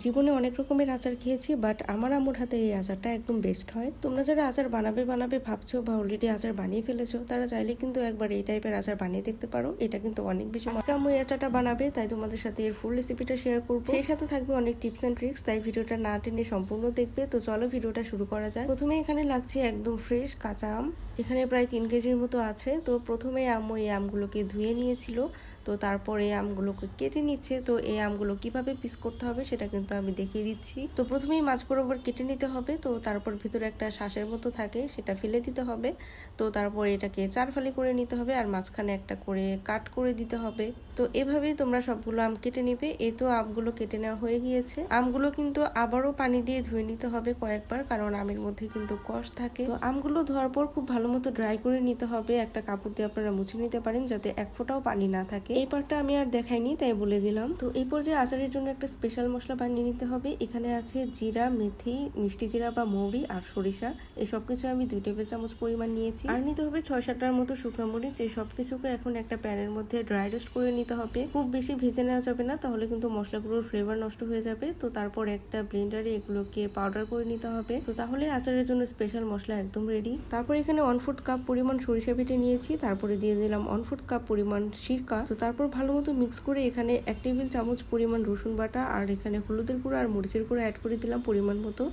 জীবনে অনেক রকমের আচার খেয়েছি, বাট আমার আম্মুর হাতের এই আচারটা একদম বেস্ট হয়। তোমরা যারা আচার বানাবে বানাবে ভাবছো বা অলরেডি আচার বানিয়ে ফেলেছো, তারা চাইলে কিন্তু একবার এই টাইপের আচার বানিয়ে দেখতে পারো। এটা কিন্তু অনেক বেশি আজকে আম্মু এই আচারটা বানাবে, তাই তোমাদের সাথে এর ফুল রেসিপিটা শেয়ার করবো। সেই সাথে থাকবে অনেক টিপস এন্ড ট্রিক্স, তাই ভিডিওটা না টেনে সম্পূর্ণ দেখবে। তো চলো ভিডিওটা শুরু করা যায়। প্রথমে এখানে লাগছে একদম ফ্রেশ কাঁচা আম। এখানে প্রায় 3 কেজির মতো আছে। তো প্রথমে আম্মু এই আমগুলোকে ধুয়ে নিয়েছিল, তো তারপর এই আমগুলোকে কেটে নিচ্ছে। তো এই আমগুলো কিভাবে পিস করতে হবে সেটা কিন্তু আমি দেখিয়ে দিচ্ছি। তো প্রথমেই মাছ বরাবর কেটে নিতে হবে। তো তারপর ভিতরে একটা শ্বাসের মতো থাকে, সেটা ফেলে দিতে হবে। তো তারপর এটাকে 4 ফালি করে নিতে হবে, আর মাঝখানে একটা করে কাট করে দিতে হবে। তো এভাবেই তোমরা সবগুলো আম কেটে নিবে। এই তো আমগুলো কেটে নেওয়া হয়ে গিয়েছে। আমগুলো কিন্তু আবারও পানি দিয়ে ধুয়ে নিতে হবে কয়েকবার, কারণ আমের মধ্যে কিন্তু কষ থাকে। তো আমগুলো ধোয়ার পর খুব ভালো মতো ড্রাই করে নিতে হবে। একটা কাপড় দিয়ে আপনারা মুছে নিতে পারেন, যাতে এক ফোঁটাও পানি না থাকে। এই পার্টটা আমি আর দেখাইনি, তাই বলে দিলাম। তো এই পর্যায়ে আচারের জন্য একটা স্পেশাল মশলা বানিয়ে নিতে হবে। এখানে আছে জিরা, মেথি, মিষ্টি জিরা বা মৌরি আর সরিষা। এই সবকিছু আমি 2 টেবিল চামচ পরিমাণ নিয়েছি। আর নিতে হবে 6-7টার মতো শুকনো মরিচ। এই সবকিছুকে এখন একটা প্যানের মধ্যে ড্রাই রোস্ট করে নিতে হবে। খুব বেশি ভেজে নেওয়া যাবে না, তাহলে কিন্তু মশলাগুলোর ফ্লেভার নষ্ট হয়ে যাবে। তো তারপর একটা ব্লেন্ডারে এগুলোকে পাউডার করে নিতে হবে। তো তাহলে আচারের জন্য স্পেশাল মশলা একদম রেডি। তারপর এখানে 1/4 কাপ পরিমাণ সরিষা বেটে নিয়েছি। তারপরে দিয়ে দিলাম 1/4 কাপ পরিমাণ সিরকা। তো তারপর ভালো মতো মিক্স করে এখানে 1 টেবিল চামচ পরিমাণ রসুন বাটা আর এখানে হলুদের গুঁড়ো আর মরিচের গুঁড়ো অ্যাড করে দিলাম পরিমাণ মতো।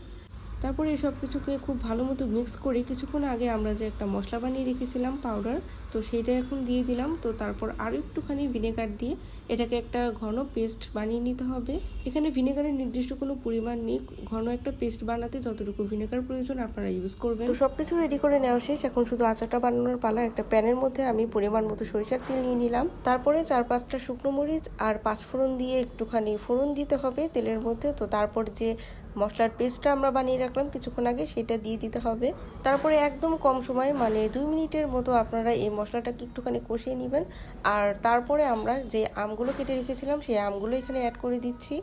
তারপরে এই সব কিছুকে খুব ভালো মতো মিক্স করে কিছুক্ষণ আগে আমরা যে একটা মশলা বানিয়ে রেখেছিলাম পাউডার, তো সেইটা এখন দিয়ে দিলাম। তো তারপর আরও একটুখানি ভিনেগার দিয়ে এটাকে একটা ঘন পেস্ট বানিয়ে নিতে হবে। এখানে ভিনেগারের নির্দিষ্ট কোনো পরিমাণ নেই, ঘন একটা পেস্ট বানাতে যতটুকু ভিনেগার প্রয়োজন আপনারা ইউজ করবেন। তো সবকিছু রেডি করে নেওয়া শেষ। এখন শুধু আচারটা বানানোর পালা। একটা প্যানের মধ্যে আমি পরিমাণ মতো সরিষার তেল নিয়ে নিলাম। তারপরে 4-5টা শুকনো মরিচ আর 5 ফোড়ন দিয়ে একটুখানি ফোড়ন দিতে হবে তেলের মধ্যে। তো তারপর যে মশলার পেস্টটা আমরা বানিয়ে রাখলাম কিছুক্ষণ আগে, সেটা দিয়ে দিতে হবে। তারপরে একদম কম সময় মানে 2 মিনিটের মতো আপনারা এই মশলাটাকে একটুখানি কষিয়ে নেবেন। আর তারপরে আমরা যে আমগুলো কেটে রেখেছিলাম সেই আমগুলো এখানে অ্যাড করে দিচ্ছি।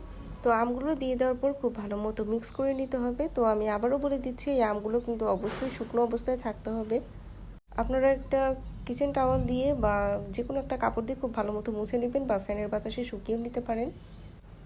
তো আমগুলো দিয়ে দেওয়ার পর খুব ভালো মতো মিক্স করে নিতে হবে। তো আমি আবারও বলে দিচ্ছি, এই আমগুলো কিন্তু অবশ্যই শুকনো অবস্থায় থাকতে হবে। আপনারা একটা কিচেন টাওয়াল দিয়ে বা যে কোনো একটা কাপড় দিয়ে খুব ভালো মতো মুছে নেবেন, বা ফ্যানের বাতাসে শুকিয়েও নিতে পারেন।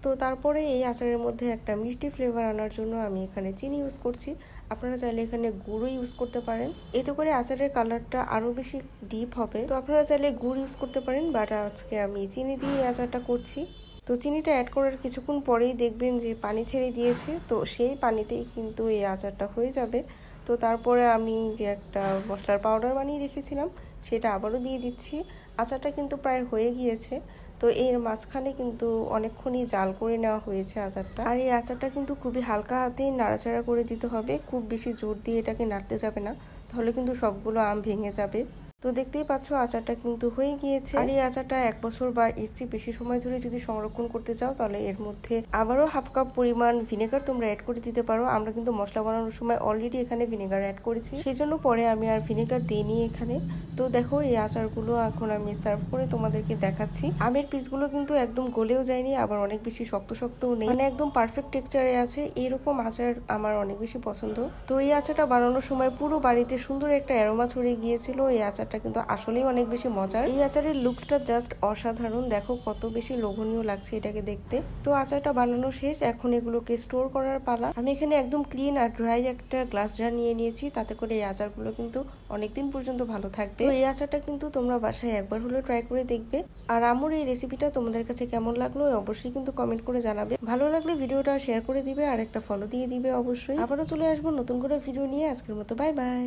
তো তারপরে এই আচারের মধ্যে একটা মিষ্টি ফ্লেভার আনার জন্য আমি এখানে চিনি ইউজ করছি। আপনারা চাইলে এখানে গুঁড়ো ইউজ করতে পারেন, এতে করে আচারের কালারটা আরও বেশি ডিপ হবে। তো আপনারা চাইলে গুড় ইউজ করতে পারেন, বাট আজকে আমি চিনি দিয়ে আচারটা করছি। তো চিনিটা অ্যাড করার কিছুক্ষণ পরেই দেখবেন যে পানি ছেড়ে দিয়েছে। তো সেই পানিতেই কিন্তু এই আচারটা হয়ে যাবে। তো তারপরে আমি যে একটা মশলার পাউডার বানিয়ে রেখেছিলাম সেটা আবারও দিয়ে দিচ্ছি। আচারটা কিন্তু প্রায় হয়ে গিয়েছে। তো এর মাঝখানে কিন্তু অনেকক্ষণই জাল করে নেওয়া হয়েছে আচারটা। আর এই আচারটা কিন্তু খুবই হালকা হাতেই নাড়াচাড়া করে দিতে হবে, খুব বেশি জোর দিয়ে এটাকে নাড়তে যাবে না, তাহলে কিন্তু সবগুলো আম ভেঙে যাবে। তো দেখতেই পাচ্ছ আচারটা কিন্তু হয়ে গিয়েছে। আর এই আচারটা 1 বছর বা এর চেয়ে বেশি সময় ধরে যদি সংরক্ষণ করতে চাও, তাহলে এর মধ্যে আবারও 1/2 কাপ পরিমাণ ভিনেগার তোমরা অ্যাড করে দিতে পারো। আমরা কিন্তু মশলা বানানোর সময় অলরেডি এখানে ভিনেগার অ্যাড করেছি, সেই জন্য পরে আমি আর ভিনেগার দিইনি এখানে। তো দেখো এই আচারগুলো এখন আমি সার্ভ করে তোমাদেরকে দেখাচ্ছি। আমের পিসগুলো কিন্তু একদম গলেও যায়নি, আবার অনেক বেশি শক্ত শক্তও নেই, মানে একদম পারফেক্ট টেক্সচারে আছে। এরকম আচার আমার অনেক বেশি পছন্দ। তো এই আচারটা বানানোর সময় পুরো বাড়িতে সুন্দর একটা অ্যারোমা ছড়িয়ে গিয়েছিল। এই আচারটা কিন্তু আসলেই অনেক বেশি মজার। এই আচারের লুকসটা জাস্ট অসাধারণ, দেখো কত বেশি লোভনীয় লাগছে এটাকে দেখতে। তো আচারটা বানানো শেষ, এখন এগুলোকে স্টোর করার পালা। আমি এখানে একদম ক্লিন আর ড্রাই একটা গ্লাস জার নিয়ে নিয়েছি, তাতে করে এই আচারগুলো কিন্তু অনেকদিন পর্যন্ত ভালো থাকবে। তো এই আচারটা কিন্তু তোমরা বাসায় একবার হলেও ট্রাই করে দেখবে। আর আমার এই রেসিপিটা তোমাদের কাছে কেমন লাগলো অবশ্যই কিন্তু কমেন্ট করে জানাবে। ভালো লাগলে ভিডিওটা শেয়ার করে দিবে আর একটা ফলো দিয়ে দিবে অবশ্যই। আবারও চলে আসবো নতুন করে ভিডিও নিয়ে। আজকের মতো বাই বাই।